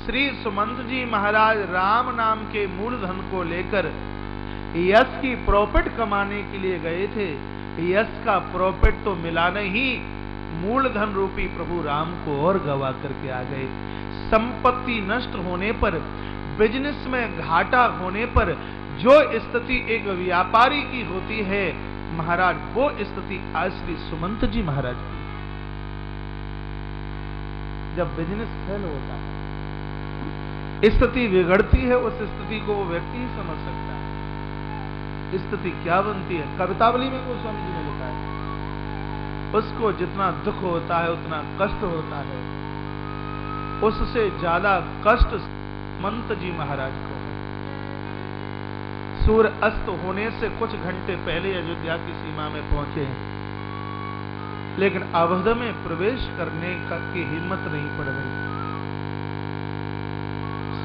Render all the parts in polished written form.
श्री सुमंत जी महाराज राम नाम के मूलधन को लेकर यश की प्रॉफिट कमाने के लिए गए थे। यश का प्रॉफिट तो मिला नहीं, मूलधन रूपी प्रभु राम को और गवा करके आ गए। संपत्ति नष्ट होने पर, बिजनेस में घाटा होने पर जो स्थिति एक व्यापारी की होती है महाराज, वो स्थिति आज श्री सुमंत जी महाराज की। जब बिजनेस फेल होता है, स्थिति बिगड़ती है, उस स्थिति को वो व्यक्ति ही समझ सकता है। स्थिति क्या बनती है, कवितावली में गोस्वामी जी ने लिखा है। उसको जितना दुख होता है, उतना कष्ट होता है, उससे ज्यादा कष्ट सुमंत जी महाराज को है। सूर्य अस्त होने से कुछ घंटे पहले अयोध्या की सीमा में पहुंचे, लेकिन अवध में प्रवेश करने की हिम्मत नहीं पड़ रही।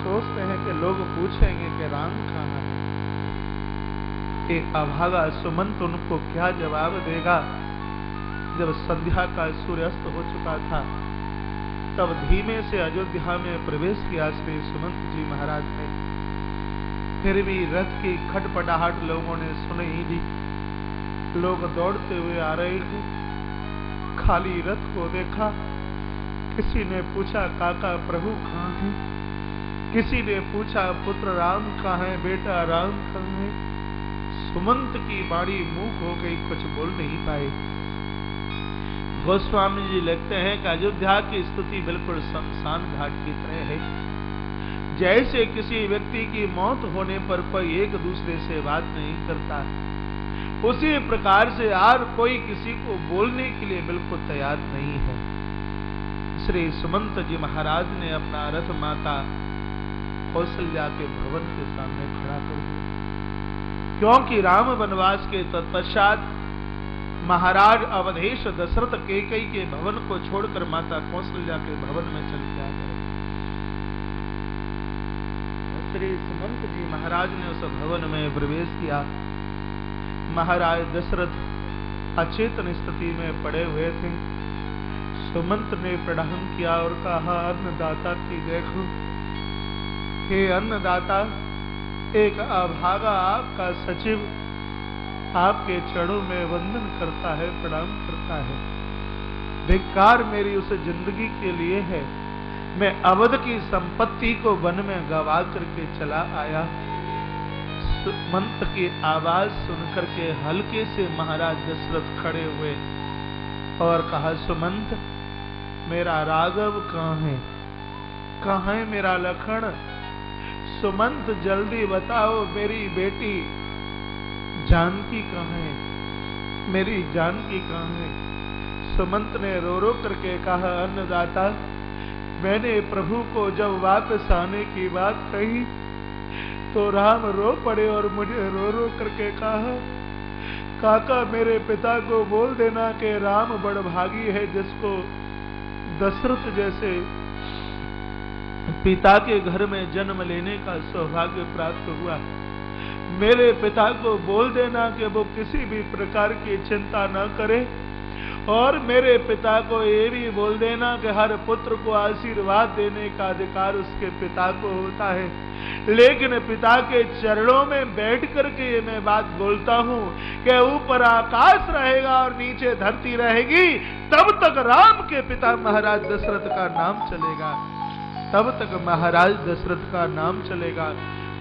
सोचते हैं कि लोग पूछेंगे कि राम कहां है। एक अभागा सुमंत उनको क्या जवाब देगा। जब संध्या का सूर्यास्त हो चुका था, तब धीमे से अयोध्या में प्रवेश किया श्री सुमंत जी महाराज ने। फिर भी रथ की खटपटाहट लोगों ने सुनी ही। लोग दौड़ते हुए आ रहे थे। खाली रथ को देखा। किसी ने पूछा काका प्रभु कहां है, किसी ने पूछा पुत्र राम कहां है, बेटा राम कहां है। सुमंत की बाणी मूक हो गई, कुछ बोल नहीं पाए। गोस्वामी जी लिखते हैं कि अयोध्या की स्थिति बिल्कुल शमशान घाट की तरह है। जैसे किसी व्यक्ति की मौत होने पर कोई एक दूसरे से बात नहीं करता, उसी प्रकार से यार कोई किसी को बोलने के लिए बिल्कुल तैयार नहीं है। श्री सुमंत जी महाराज ने अपना रथ माता कौशल्या के भवन के सामने खड़ा कर दिया, क्योंकि राम वनवास के तत्पश्चात महाराज अवधेश दशरथ कैकेयी के भवन को छोड़कर माता कौशल्या के भवन में चल के आ गए। श्री सुमंत जी महाराज ने उस भवन में प्रवेश किया। महाराज दशरथ अचेतन स्थिति में पड़े हुए थे। सुमंत ने प्रणाम किया और कहा, अन्नदाता की देखो, हे अन्नदाता, एक अभागा आपका सचिव आपके चरणों में वंदन करता है, प्रणाम करता है। धिक्कार मेरी उस जिंदगी के लिए है। मैं अवध की संपत्ति को वन में गवा करके चला आया। सुमंत की आवाज सुनकर के हल्के से महाराज दशरथ खड़े हुए और कहा, सुमंत, मेरा राघव कहां है, कहां है मेरा लखन? सुमंत जल्दी बताओ, मेरी बेटी जानकी कहां है, मेरी जानकी कहां है? सुमंत ने रो रो करके कहा, अन्नदाता, मैंने प्रभु को जब वापस आने की बात कही तो राम रो पड़े और मुझे रो रो करके कहा, काका मेरे पिता को बोल देना कि राम बड़भागी है, जिसको दशरथ जैसे पिता के घर में जन्म लेने का सौभाग्य प्राप्त हुआ। मेरे पिता को बोल देना कि वो किसी भी प्रकार की चिंता न करे, और मेरे पिता को ये भी बोल देना कि हर पुत्र को आशीर्वाद देने का अधिकार उसके पिता को होता है। लेकिन पिता के चरणों में बैठ करके ये मैं बात बोलता हूं कि ऊपर आकाश रहेगा और नीचे धरती रहेगी, तब तक राम के पिता महाराज दशरथ का नाम चलेगा, तब तक महाराज दशरथ का नाम चलेगा।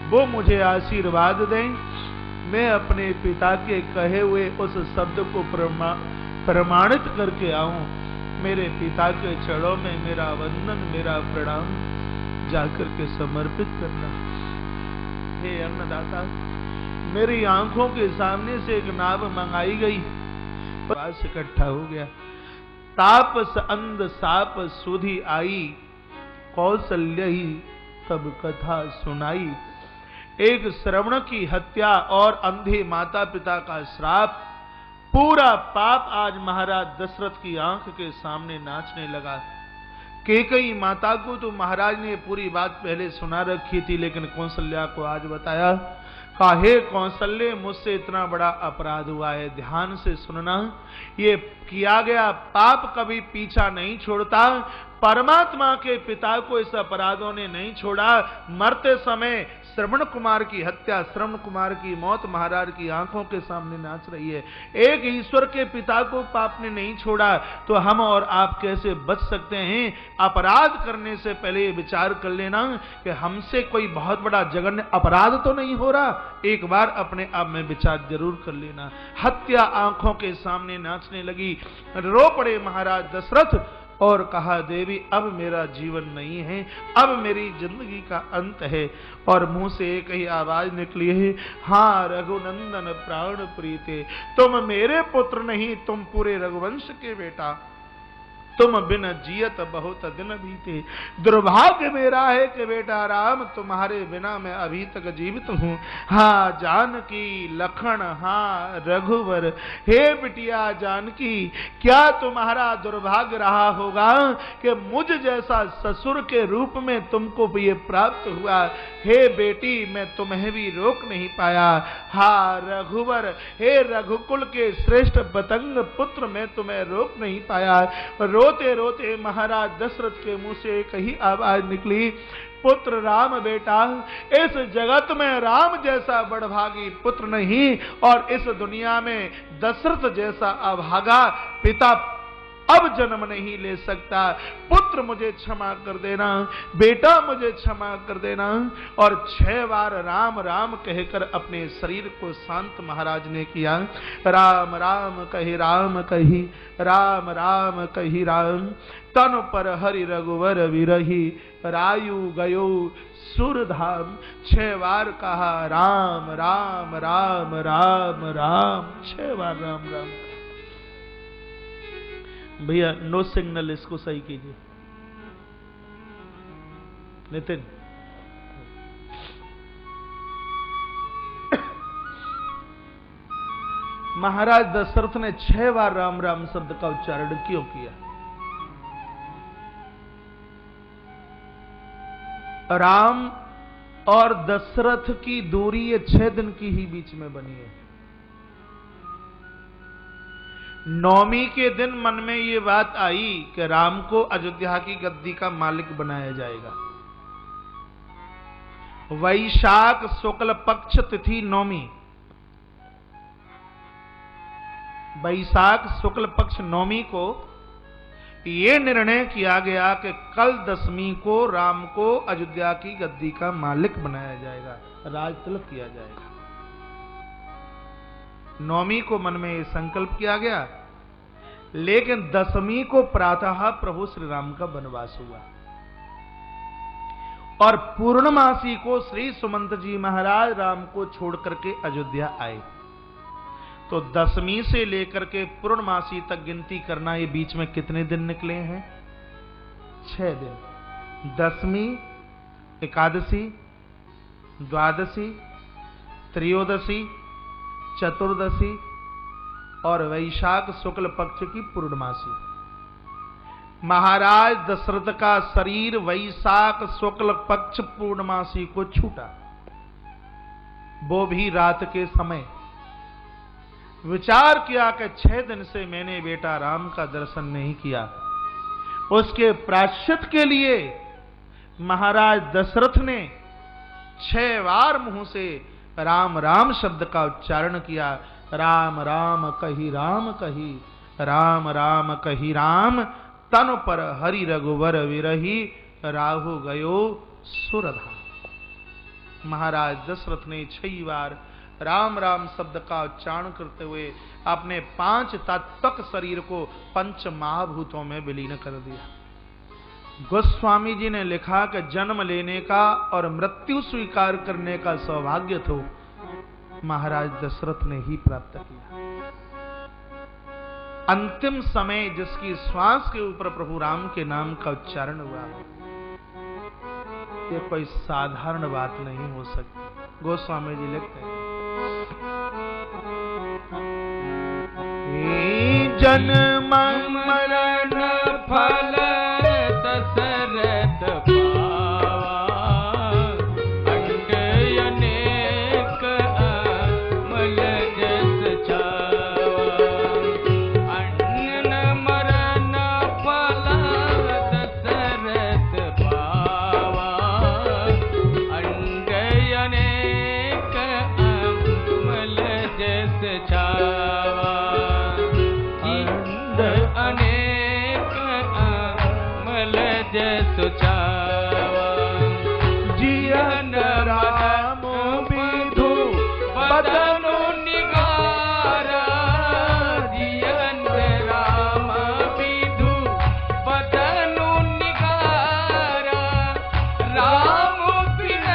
वो मुझे आशीर्वाद दें, मैं अपने पिता के कहे हुए उस शब्द को प्रमाणित करके आऊं। मेरे पिता के चरणों में मेरा वंदन, मेरा प्रणाम जाकर के समर्पित करना। हे अन्नदाता, मेरी आंखों के सामने से एक नाव मंगाई गई, पास इकट्ठा हो गया। तापस अंध साप सुधी आई, कौशल्य ही तब कथा सुनाई। एक श्रवण की हत्या और अंधे माता पिता का श्राप, पूरा पाप आज महाराज दशरथ की आंख के सामने नाचने लगा। कैकेयी माता को तो महाराज ने पूरी बात पहले सुना रखी थी, लेकिन कौशल्या को आज बताया। काहे कौशल्य, मुझसे इतना बड़ा अपराध हुआ है, ध्यान से सुनना। ये किया गया पाप कभी पीछा नहीं छोड़ता। परमात्मा के पिता को इस अपराधों ने नहीं छोड़ा। मरते समय श्रवण कुमार की हत्या, श्रवण कुमार की मौत महाराज की आंखों के सामने नाच रही है। एक ईश्वर के पिता को पाप ने नहीं छोड़ा, तो हम और आप कैसे बच सकते हैं? अपराध करने से पहले विचार कर लेना कि हमसे कोई बहुत बड़ा जघन्य अपराध तो नहीं हो रहा। एक बार अपने आप में विचार जरूर कर लेना। हत्या आंखों के सामने नाचने लगी। रो पड़े महाराज दशरथ और कहा, देवी अब मेरा जीवन नहीं है, अब मेरी जिंदगी का अंत है। और मुंह से एक ही आवाज निकली है, हाँ रघुनंदन प्राण प्रीते, तुम मेरे पुत्र नहीं, तुम पूरे रघुवंश के बेटा, तुम बिन जियत बहुत दिन बीते। दुर्भाग्य मेरा है कि बेटा राम तुम्हारे बिना मैं अभी तक जीवित हूँ। हाँ जानकी लखन, हाँ रघुवर, हे बिटिया जानकी, क्या तुम्हारा दुर्भाग्य रहा होगा कि मुझ जैसा ससुर के रूप में तुमको ये प्राप्त हुआ। हे बेटी मैं तुम्हें भी रोक नहीं पाया। हाँ रघुवर, हे रघुकुल के श्रेष्ठ पतंग पुत्र, मैं तुम्हें रोक नहीं पाया। रोते रोते महाराज दशरथ के मुंह से एक ही आवाज निकली, पुत्र राम बेटा, इस जगत में राम जैसा बड़भागी पुत्र नहीं, और इस दुनिया में दशरथ जैसा अभागा पिता अब जन्म नहीं ले सकता। पुत्र मुझे क्षमा कर देना, बेटा मुझे क्षमा कर देना। और 6 बार राम राम कहकर अपने शरीर को शांत महाराज ने किया। राम राम कही राम कही, राम राम कही राम, तन पर हरि रघुवर विरही, रायु गयो सुरधाम। 6 बार कहा राम राम राम राम राम, 6 बार राम राम। भैया नो सिग्नल, इसको सही कीजिए। नितिन महाराज दशरथ ने 6 बार राम राम शब्द का उच्चारण क्यों किया? राम और दशरथ की दूरी ये 6 दिन की ही बीच में बनी है। नौमी के दिन मन में ये बात आई कि राम को अयोध्या की गद्दी का मालिक बनाया जाएगा। वैशाख शुक्ल पक्ष तिथि नौमी, वैशाख शुक्ल पक्ष नौमी को यह निर्णय किया गया कि कल 10वीं को राम को अयोध्या की गद्दी का मालिक बनाया जाएगा, राज तिलक किया जाएगा। नौमी को मन में यह संकल्प किया गया, लेकिन 10वीं को प्रातः प्रभु श्री राम का वनवास हुआ और पूर्णमासी को श्री सुमंत जी महाराज राम को छोड़ करके अयोध्या आए। तो 10वीं से लेकर के पूर्णमासी तक गिनती करना, ये बीच में कितने दिन निकले हैं? 6 दिन। 10वीं, एकादशी, द्वादशी, त्रयोदशी, चतुर्दशी और वैशाख शुक्ल पक्ष की पूर्णमासी। महाराज दशरथ का शरीर वैशाख शुक्ल पक्ष पूर्णमासी को छूटा, वो भी रात के समय। विचार किया कि 6 दिन से मैंने बेटा राम का दर्शन नहीं किया। उसके प्रायश्चित के लिए महाराज दशरथ ने 6 बार मुंह से राम राम शब्द का उच्चारण किया। राम राम कही राम कही, राम राम कही राम, तन पर हरि रघुवर विरही, राहु गयो सुरधाम। महाराज दशरथ ने 6 बार राम राम शब्द का उच्चारण करते हुए अपने 5 तत्वक शरीर को 5 महाभूतों में विलीन कर दिया। गोस्वामी जी ने लिखा कि जन्म लेने का और मृत्यु स्वीकार करने का सौभाग्य तो महाराज दशरथ ने ही प्राप्त किया। अंतिम समय जिसकी श्वास के ऊपर प्रभु राम के नाम का उच्चारण हुआ, ये कोई साधारण बात नहीं हो सकती। गोस्वामी जी लिखते हैं, जन्म मरण फल दशरथ पावा, अंग अनेक अमल जस छावा। अन्न मरण फल दशरथ जावा, जियन राम विधु बदनु निगारा, जियन राम विधु बदनु निगारा, राम बिन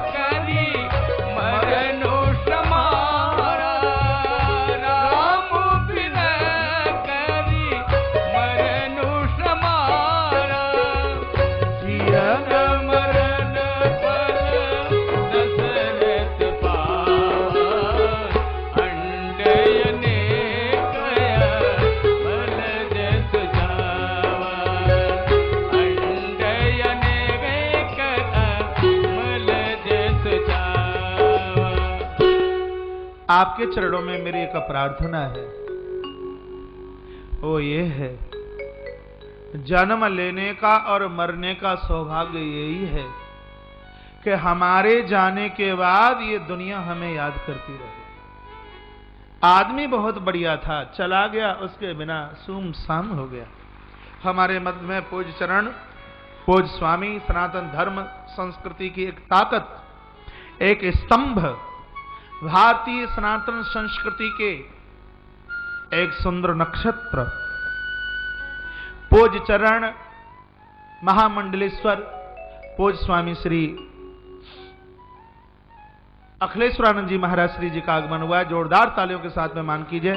करी मरनु समारा, राम बिन करी मरनु समारा, जियन मरण पर दशरथ पावा, अंडयने कया बल जस जावा, अंडयने कया बल जस जावा। आपके चरणों में मेरी एक प्रार्थना है, वो ये है, जन्म लेने का और मरने का सौभाग्य यही है कि हमारे जाने के बाद ये दुनिया हमें याद करती रहे। आदमी बहुत बढ़िया था, चला गया, उसके बिना सुमसाम हो गया। हमारे मध्य में पूज्य चरण, पूज्य स्वामी, सनातन धर्म संस्कृति की एक ताकत, एक स्तंभ, भारतीय सनातन संस्कृति के एक सुंदर नक्षत्र, पूज्य चरण महामंडलेश्वर पूज्य स्वामी श्री अखिलेश्वरानंद जी महाराज श्री जी का आगमन हुआ है। जोरदार तालियों के साथ में मान कीजिए,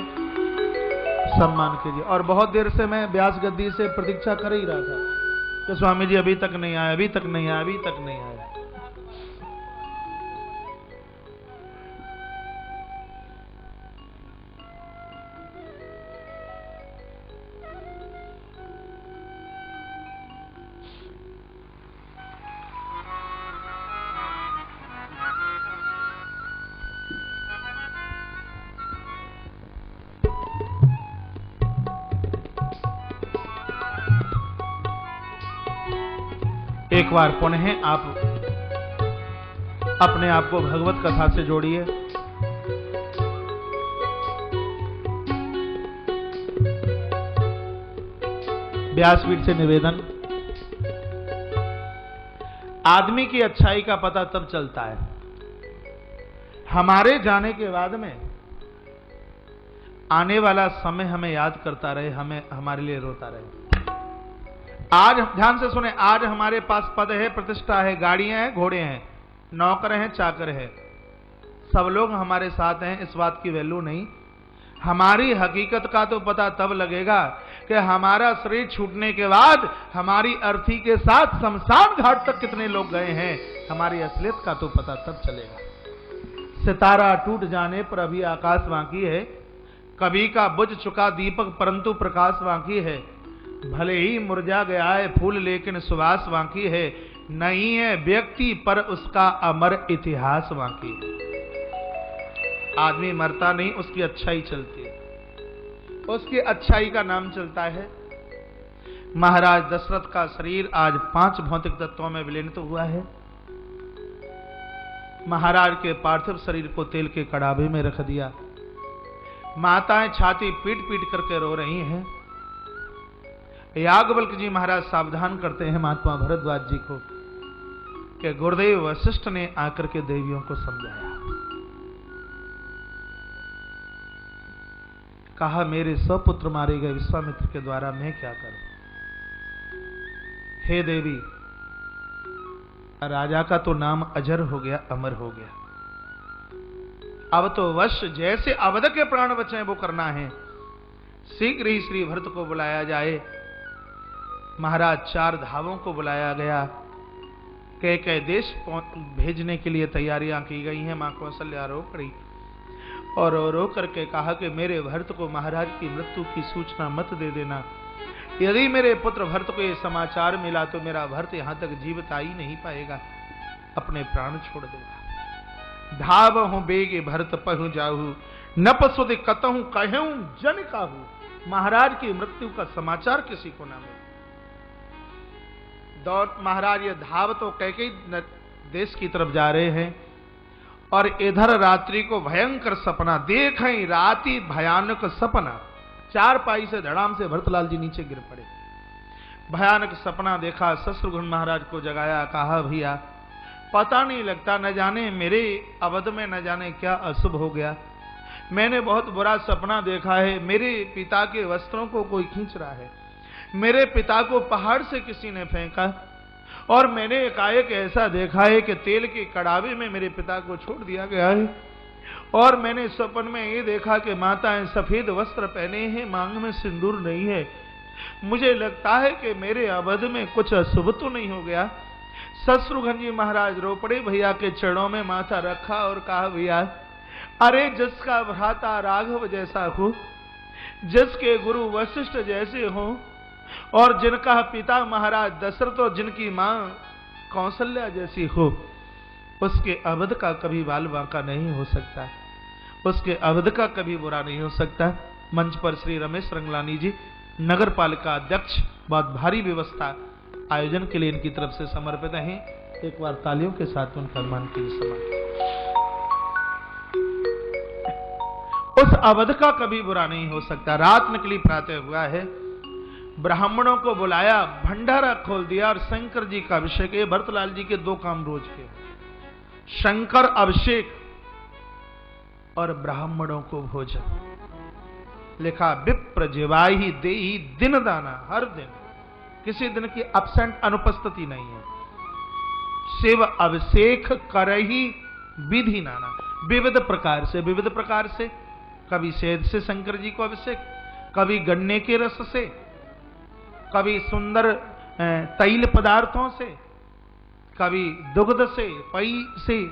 सम्मान कीजिए। और बहुत देर से मैं व्यास गद्दी से प्रतीक्षा कर ही रहा था कि स्वामी जी अभी तक नहीं आए, अभी तक नहीं आए, अभी तक नहीं आए। एक बार पुनः आप अपने आप को भगवत कथा से जोड़िए। व्यासपीठ से निवेदन, आदमी की अच्छाई का पता तब चलता है हमारे जाने के बाद में आने वाला समय हमें याद करता रहे, हमें हमारे लिए रोता रहे। आज ध्यान से सुने, आज हमारे पास पद है, प्रतिष्ठा है, गाड़ियां हैं, घोड़े हैं, नौकर हैं, चाकर हैं, सब लोग हमारे साथ हैं, इस बात की वैल्यू नहीं। हमारी हकीकत का तो पता तब लगेगा कि हमारा शरीर छूटने के बाद हमारी अर्थी के साथ शमशान घाट तक कितने लोग गए हैं, हमारी असलियत का तो पता तब चलेगा। सितारा टूट जाने पर अभी आकाश बाकी है, कभी का बुझ चुका दीपक परंतु प्रकाश बाकी है, भले ही मुरझा गया है फूल लेकिन सुवास बाकी है, नहीं है व्यक्ति पर उसका अमर इतिहास बाकी है। आदमी मरता नहीं, उसकी अच्छाई चलती है, उसकी अच्छाई का नाम चलता है। महाराज दशरथ का शरीर आज 5 भौतिक तत्वों में विलीनित हुआ है। महाराज के पार्थिव शरीर को तेल के कड़ाबे में रख दिया। माताएं छाती पीट पीट करके रो रही हैं। याज्ञवल्क्य जी महाराज सावधान करते हैं महात्मा भरद्वाज जी को कि गुरुदेव वशिष्ठ ने आकर के देवियों को समझाया, कहा मेरे सपुत्र मारे गए विश्वामित्र के द्वारा, मैं क्या करूं। हे देवी, राजा का तो नाम अजर हो गया, अमर हो गया, अब तो वश जैसे अवध के प्राण बचे वो करना है। शीघ्र ही श्री भरत को बुलाया जाए। महाराज 4 धावों को बुलाया गया, कई देश भेजने के लिए तैयारियां की गई हैं। मां कौशल्या रो पड़ी और रो करके कहा कि मेरे भरत को महाराज की मृत्यु की सूचना मत दे देना। यदि मेरे पुत्र भरत को यह समाचार मिला तो मेरा भरत यहां तक जीवित आ ही नहीं पाएगा, अपने प्राण छोड़ देगा। धावहु बेगे भरत पहु जाहु, नपसुदि कतहु कहूं जन काहू। महाराज की मृत्यु का समाचार किसी को ना मिले। दौड़ महाराज ये धाव तो कई देश की तरफ जा रहे हैं और इधर रात्रि को भयंकर सपना देखें, राति भयानक सपना। 4 पाई से धड़ाम से भरतलाल जी नीचे गिर पड़े। भयानक सपना देखा, शत्रुघ्न महाराज को जगाया, कहा भैया पता नहीं लगता, न जाने मेरे अवध में न जाने क्या अशुभ हो गया। मैंने बहुत बुरा सपना देखा है, मेरे पिता के वस्त्रों को कोई खींच रहा है, मेरे पिता को पहाड़ से किसी ने फेंका, और मैंने एकाएक ऐसा देखा है कि तेल के कड़ावे में मेरे पिता को छोड़ दिया गया है। और मैंने सपन में ये देखा कि माताएं सफेद वस्त्र पहने हैं, मांग में सिंदूर नहीं है। मुझे लगता है कि मेरे अवध में कुछ अशुभ तो नहीं हो गया। शत्रुघ्न जी महाराज रो पड़े, भैया के चरणों में माथा रखा और कहा भैया अरे जिसका भ्राता राघव जैसा हो, जिसके गुरु वशिष्ठ जैसे हो, और जिनका पिता महाराज दशरथ और जिनकी मां कौशल्या जैसी हो, उसके अवध का कभी बाल बांका नहीं हो सकता, उसके अवध का कभी बुरा नहीं हो सकता। मंच पर श्री रमेश रंगलानी जी नगर पालिका अध्यक्ष, बहुत भारी व्यवस्था आयोजन के लिए इनकी तरफ से समर्पित हैं। एक बार तालियों के साथ उनका सम्मान कीजिए। सम्मान उस अवध का कभी बुरा नहीं हो सकता। रात निकली, प्रातः हुआ है, ब्राह्मणों को बुलाया, भंडारा खोल दिया और शंकर जी का अभिषेक। ये भरतलाल जी के दो काम रोज के, शंकर अभिषेक और ब्राह्मणों को भोजन। लिखा विप्र जिवाही देही दिन दाना, हर दिन, किसी दिन की अब्सेंट अनुपस्थिति नहीं है। शिव अभिषेक करही विधि नाना, विविध प्रकार से, विविध प्रकार से, कभी शहद से शंकर जी को अभिषेक, कभी गन्ने के रस से, कभी सुंदर तैल पदार्थों से, कभी दुग्ध से, पई से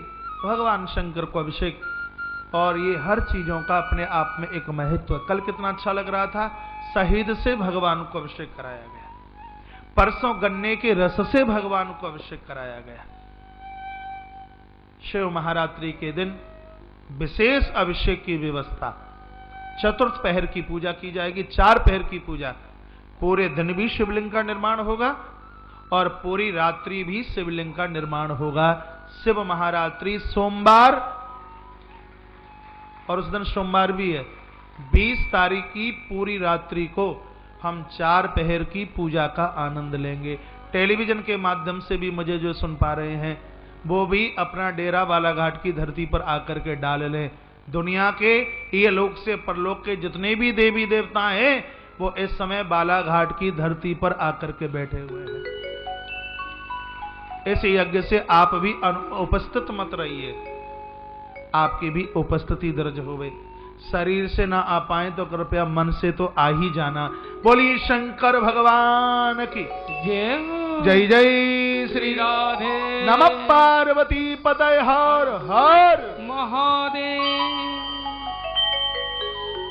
भगवान शंकर को अभिषेक। और ये हर चीजों का अपने आप में एक महत्व है। कल कितना अच्छा लग रहा था, शहद से भगवान को अभिषेक कराया गया, परसों गन्ने के रस से भगवान को अभिषेक कराया गया। शिव महारात्रि के दिन विशेष अभिषेक की व्यवस्था, चतुर्थ पहर की पूजा की जाएगी, 4 पहर की पूजा, पूरे दिन भी शिवलिंग का निर्माण होगा और पूरी रात्रि भी शिवलिंग का निर्माण होगा। शिव महारात्रि सोमवार, और उस दिन सोमवार भी है, 20 तारीख की पूरी रात्रि को हम 4 पहर की पूजा का आनंद लेंगे। टेलीविजन के माध्यम से भी मुझे जो सुन पा रहे हैं वो भी अपना डेरा बालाघाट की धरती पर आकर के डाल लें। दुनिया के ये लोक से परलोक के जितने भी देवी देवता हैं वो इस समय बालाघाट की धरती पर आकर के बैठे हुए हैं। इस यज्ञ से आप भी उपस्थित मत रहिए, आपकी भी उपस्थिति दर्ज होवे। शरीर से ना आ पाए तो कृपया मन से तो आ ही जाना। बोलिए शंकर भगवान की जय। जय जय श्री राधे। नमः पार्वती पतये हर हर महादेव।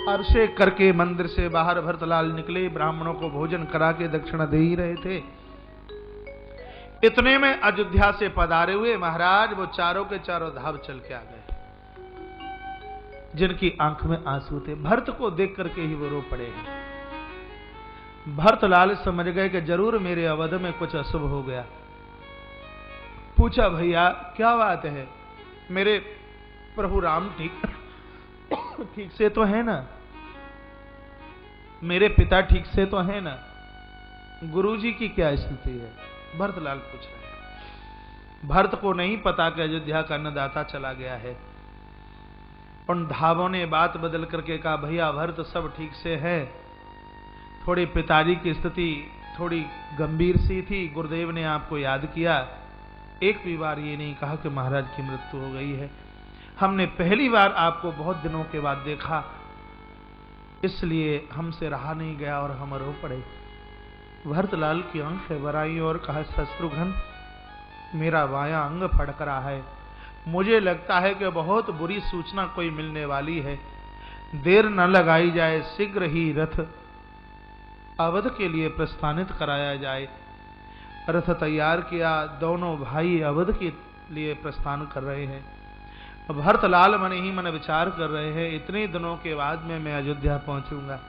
अभिषेक करके मंदिर से बाहर भरतलाल निकले, ब्राह्मणों को भोजन करा के दक्षिणा दे ही रहे थे। इतने में अयोध्या से पधारे हुए महाराज वो चारों के चारों धाव चल के आ गए, जिनकी आंख में आंसू थे। भरत को देख करके ही वो रो पड़े हैं। भरतलाल समझ गए कि जरूर मेरे अवध में कुछ अशुभ हो गया। पूछा भैया क्या बात है, मेरे प्रभु राम ठीक से तो है ना, मेरे पिता ठीक से तो है ना, गुरुजी की क्या स्थिति है, भरतलाल पूछ रहे हैं। भरत को नहीं पता कि अयोध्या का अन्नदाता चला गया है। उन धावों ने बात बदल करके कहा भैया भरत सब ठीक से है, थोड़ी पिताजी की स्थिति थोड़ी गंभीर सी थी, गुरुदेव ने आपको याद किया, एक भी बार ये नहीं कहा कि महाराज की मृत्यु हो गई है। हमने पहली बार आपको बहुत दिनों के बाद देखा, इसलिए हमसे रहा नहीं गया और हम रो पड़े। भरतलाल की आंखें भर आई और कहा शत्रुघ्न मेरा बायां अंग फड़क रहा है, मुझे लगता है कि बहुत बुरी सूचना कोई मिलने वाली है, देर न लगाई जाए, शीघ्र ही रथ अवध के लिए प्रस्थानित कराया जाए। रथ तैयार किया, दोनों भाई अवध के लिए प्रस्थान कर रहे हैं। भरतलाल मन ही मन विचार कर रहे हैं, इतने दिनों के बाद में मैं अयोध्या पहुंचूंगा,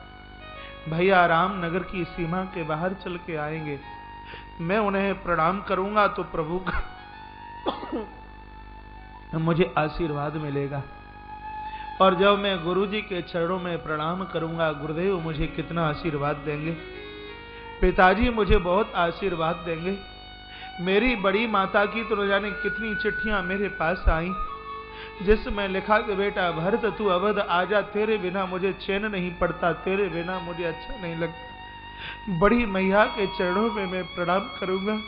भैया रामनगर की सीमा के बाहर चल के आएंगे, मैं उन्हें प्रणाम करूंगा तो प्रभु का मुझे आशीर्वाद मिलेगा, और जब मैं गुरुजी के चरणों में प्रणाम करूंगा गुरुदेव मुझे कितना आशीर्वाद देंगे। पिताजी मुझे बहुत आशीर्वाद देंगे। मेरी बड़ी माता की तो न जाने कितनी चिट्ठियां मेरे पास आई, जिसमें लिखा कि बेटा भरत तू अवध आजा, तेरे बिना मुझे चैन नहीं पड़ता, तेरे बिना मुझे अच्छा नहीं लगता। बड़ी मैया के चरणों में मैं प्रणाम करूंगा।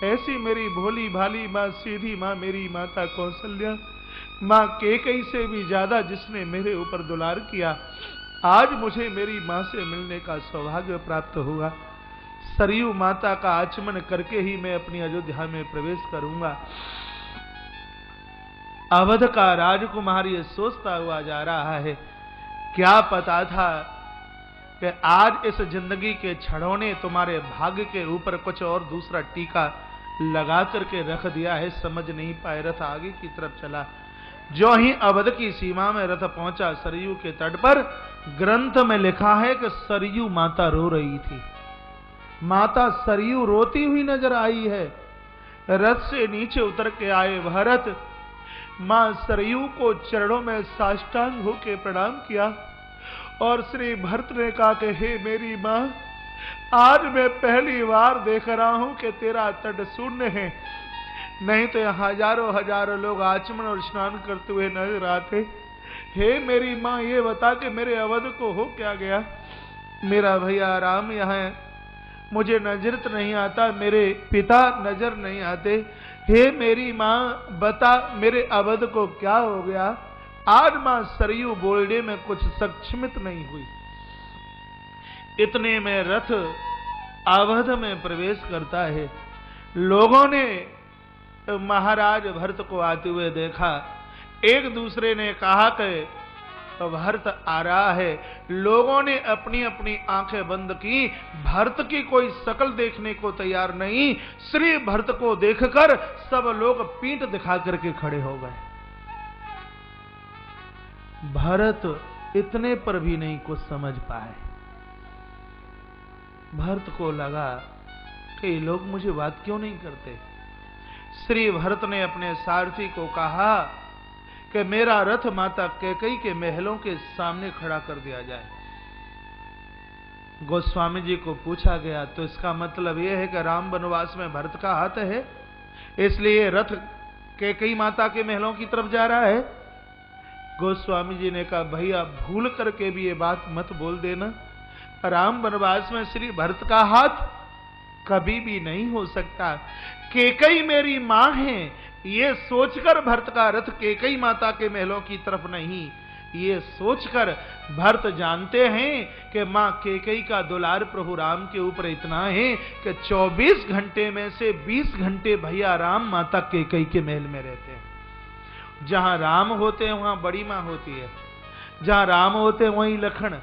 ऐसी मेरी भोली भाली माँ, सीधी माँ, मेरी माता कौशल्या, माँ कैकेयी से भी ज्यादा जिसने मेरे ऊपर दुलार किया, आज मुझे मेरी माँ से मिलने का सौभाग्य प्राप्त हुआ। सरयू माता का आचमन करके ही मैं अपनी अयोध्या में प्रवेश करूंगा। अवध का राजकुमार ये सोचता हुआ जा रहा है, क्या पता था कि आज इस जिंदगी के छड़ों ने तुम्हारे भाग्य के ऊपर कुछ और दूसरा टीका लगा करके रख दिया है। समझ नहीं पाए। रथ आगे की तरफ चला। जो ही अवध की सीमा में रथ पहुंचा सरयू के तट पर, ग्रंथ में लिखा है कि सरयू माता रो रही थी। माता सरयू रोती हुई नजर आई है। रथ से नीचे उतर के आए भरत मां सरयू को चरणों में साष्टांग होकर प्रणाम किया और श्री भरत ने कहा कि हे मेरी मां, आज मैं पहली बार देख रहा हूं कि तेरा तट शून्य है, नहीं तो यहाँ हजारों हजारों लोग आचमन और स्नान करते हुए नजर आते। हे मेरी मां, ये बता कि मेरे अवध को हो क्या गया? मेरा भैया राम यहाँ मुझे नजर तो नहीं आता, मेरे पिता नजर नहीं आते। हे मेरी मां बता, मेरे अवध को क्या हो गया? आज मां सरयू बोलने में कुछ सक्षमित नहीं हुई। इतने में रथ अवध में प्रवेश करता है। लोगों ने महाराज भरत को आते हुए देखा। एक दूसरे ने कहा कि भरत आ रहा है। लोगों ने अपनी अपनी आंखें बंद की। भरत की कोई शकल देखने को तैयार नहीं। श्री भरत को देखकर सब लोग पीठ दिखा करके खड़े हो गए। भरत इतने पर भी नहीं कुछ समझ पाए। भरत को लगा कि ये लोग मुझे बात क्यों नहीं करते। श्री भरत ने अपने सारथी को कहा कि मेरा रथ माता कैकेयी के महलों के सामने खड़ा कर दिया जाए। गोस्वामी जी को पूछा गया तो इसका मतलब यह है कि राम वनवास में भरत का हाथ है, इसलिए रथ कैकेयी माता के महलों की तरफ जा रहा है। गोस्वामी जी ने कहा भैया भूल करके भी ये बात मत बोल देना। राम वनवास में श्री भरत का हाथ कभी भी नहीं हो सकता। कैकेयी मेरी मां है, ये सोचकर भरत का रथ कैकेयी माता के महलों की तरफ नहीं, ये सोचकर भरत जानते हैं कि मां कैकेयी का दुलार प्रभु राम के ऊपर इतना है कि 24 घंटे में से 20 घंटे भैया राम माता कैकेयी के महल में रहते हैं। जहां राम होते हैं वहां बड़ी मां होती है, जहां राम होते हैं वहीं लखन,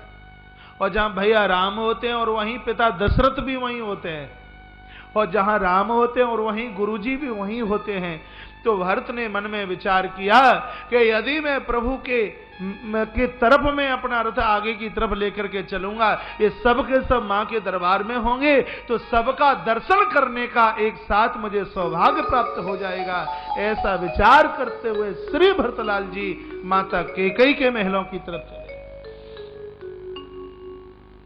और जहां भैया राम होते हैं और वहीं पिता दशरथ भी वहीं होते हैं, और जहां राम होते हैं और वहीं गुरुजी भी वहीं होते हैं। तो भरत ने मन में विचार किया कि यदि मैं प्रभु के तरफ में अपना रथ आगे की तरफ लेकर के चलूंगा, ये सब के सब मां के दरबार में होंगे, तो सबका दर्शन करने का एक साथ मुझे सौभाग्य प्राप्त हो जाएगा। ऐसा विचार करते हुए श्री भरतलाल जी माता कैकेयी के महलों की तरफ चले।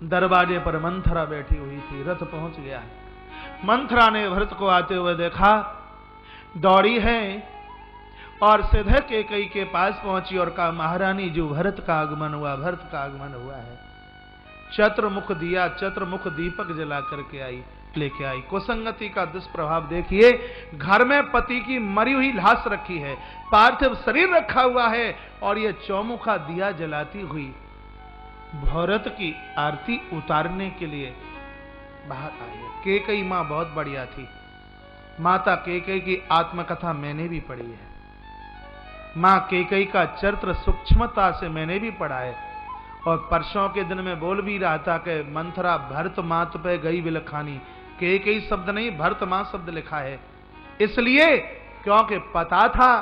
दरवाजे पर मंथरा बैठी हुई थी। रथ पहुंच गया। मंथरा ने भरत को आते हुए देखा, दौड़ी है और सीधे कैकेयी के पास पहुंची और कहा महारानी जो भरत का आगमन हुआ, भरत का आगमन हुआ है। चतुर्मुख दिया, चतुर्मुख दीपक जला करके आई, लेके आई। कुसंगति का दुष्प्रभाव देखिए। घर में पति की मरी हुई लाश रखी है, पार्थिव शरीर रखा हुआ है, और ये चौमुखा दिया जलाती हुई भरत की आरती उतारने के लिए बाहर आई है। कैकेयी मां बहुत बढ़िया थी। माता कैकेयी की आत्मकथा मैंने भी पढ़ी है। मां कैकेयी का चरित्र सूक्ष्मता से मैंने भी पढ़ा है, और परसों के दिन में बोल भी रहा था कि मंथरा भरत मात पे गई विलखानी। कैकेयी शब्द नहीं, भरत मां शब्द लिखा है, इसलिए क्योंकि पता था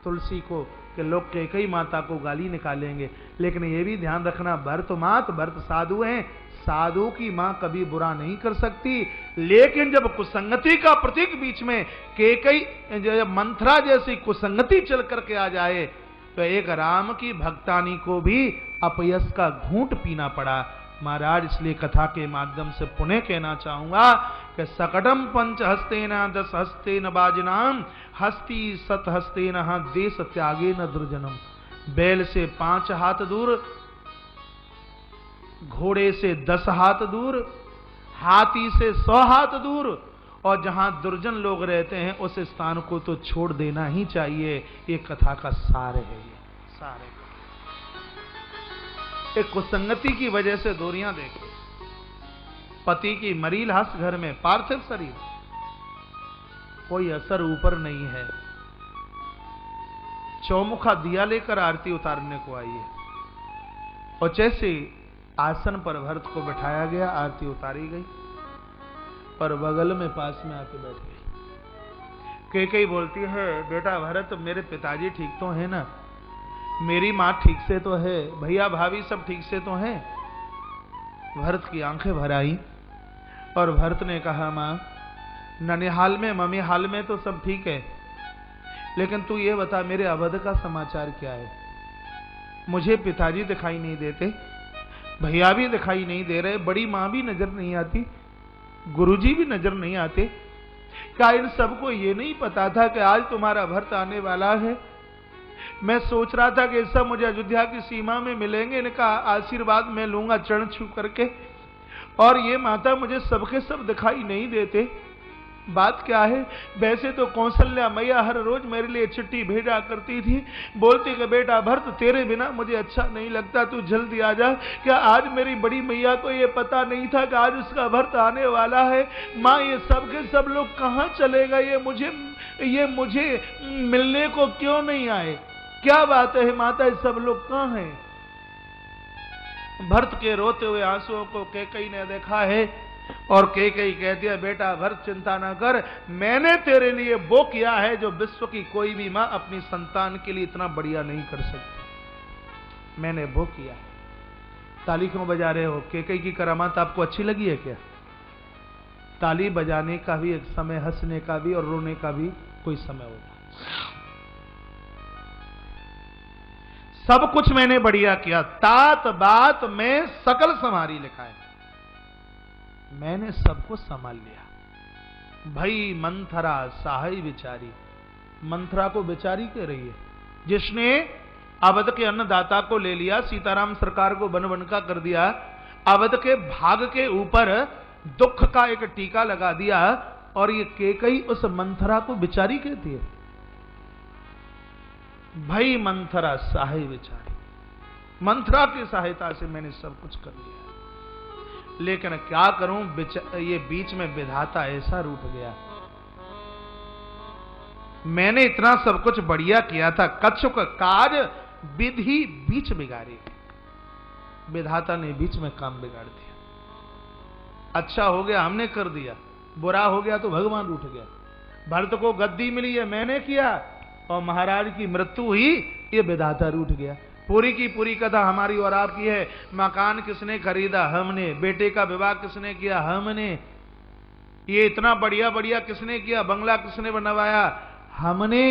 तुलसी को कि लोग कैकेयी माता को गाली निकालेंगे। लेकिन ये भी ध्यान रखना, भरत मात, भरत साधु हैं, साधु की मां कभी बुरा नहीं कर सकती। लेकिन जब कुसंगति का प्रतीक बीच में कैकेयी मंथरा जैसी कुसंगति चल करके आ जाए, तो एक राम की भक्तानी को भी अपयश का घूंट पीना पड़ा। महाराज इसलिए कथा के माध्यम से पुनः कहना चाहूंगा कि सकटम पंच हस्तेन 10 हस्तेन बाजिनाम हस्ती सत हस्तेन देश त्यागे न दुर्जनम। बैल से 5 हाथ दूर, घोड़े से 10 हाथ दूर, हाथी से 100 हाथ दूर, और जहां दुर्जन लोग रहते हैं उस स्थान को तो छोड़ देना ही चाहिए। ये कथा का सार है, ये सार है। एक कुसंगति की वजह से दूरियां देखे, पति की मरी लाश घर में, पार्थिव शरीर, कोई असर ऊपर नहीं है। चौमुखा दिया लेकर आरती उतारने को आई है, और जैसे आसन पर भरत को बैठाया गया, आरती उतारी गई, पर बगल में पास में आके बैठ गई। कैकेयी बोलती है, बेटा भरत मेरे पिताजी ठीक तो है ना, मेरी माँ ठीक से तो है, भैया भाभी सब ठीक से तो हैं। भरत की आंखें भर आई और भरत ने कहा, माँ ननिहाल में मम्मी हाल में तो सब ठीक है, लेकिन तू ये बता मेरे अवध का समाचार क्या है। मुझे पिताजी दिखाई नहीं देते, भैया भी दिखाई नहीं दे रहे, बड़ी माँ भी नजर नहीं आती, गुरुजी भी नजर नहीं आते। क्या इन सबको ये नहीं पता था कि आज तुम्हारा भरत आने वाला है? मैं सोच रहा था कि सब मुझे अयोध्या की सीमा में मिलेंगे, इनका आशीर्वाद मैं लूंगा चरण छू करके, और ये माता मुझे सबके सब दिखाई नहीं देते। बात क्या है? वैसे तो कौशल्या मैया हर रोज मेरे लिए चिट्ठी भेजा करती थी, बोलती कि बेटा भरत तेरे बिना मुझे अच्छा नहीं लगता, तू जल्दी आ जा। क्या आज मेरी बड़ी मैया को ये पता नहीं था कि आज उसका भरत आने वाला है? माँ ये सब के सब लोग कहाँ चले गए? ये मुझे मिलने को क्यों नहीं आए? क्या बात है माता, ये सब लोग कहाँ हैं? भरत के रोते हुए आंसुओं को कैकेयी ने देखा है, और कैकेयी कहती है, बेटा भरत चिंता ना कर, मैंने तेरे लिए वो किया है जो विश्व की कोई भी मां अपनी संतान के लिए इतना बढ़िया नहीं कर सकती। मैंने वो किया है। ताली क्यों बजा रहे हो? कैकेयी की करामात आपको अच्छी लगी है क्या? ताली बजाने का भी एक समय, हंसने का भी और रोने का भी कोई समय होता। सब कुछ मैंने बढ़िया किया, तात बात में सकल संभारी लिखा है, मैंने सबको संभाल लिया। भई मंथरा सहाय विचारी, मंथरा को बेचारी कह रही है, जिसने अवध के अन्नदाता को ले लिया, सीताराम सरकार को बन बनका कर दिया, अवध के भाग के ऊपर दुख का एक टीका लगा दिया, और ये कैकेयी उस मंथरा को बेचारी कहती है। भई मंथरा सहाय विचारी, मंथरा की सहायता से मैंने सब कुछ कर लिया, लेकिन क्या करूं, ये बीच में विधाता ऐसा रूठ गया। मैंने इतना सब कुछ बढ़िया किया था, कछुक काज विधि बीच बिगाड़ी, विधाता ने बीच में काम बिगाड़ दिया। अच्छा हो गया हमने कर दिया, बुरा हो गया तो भगवान रूठ गया। भरत को गद्दी मिली है मैंने किया, और महाराज की मृत्यु हुई, ये विधाता रूठ गया। पूरी की पूरी कथा हमारी और आपकी है। मकान किसने खरीदा? हमने। बेटे का विवाह किसने किया? हमने। ये इतना बढ़िया बढ़िया किसने किया? बंगला किसने बनवाया? हमने।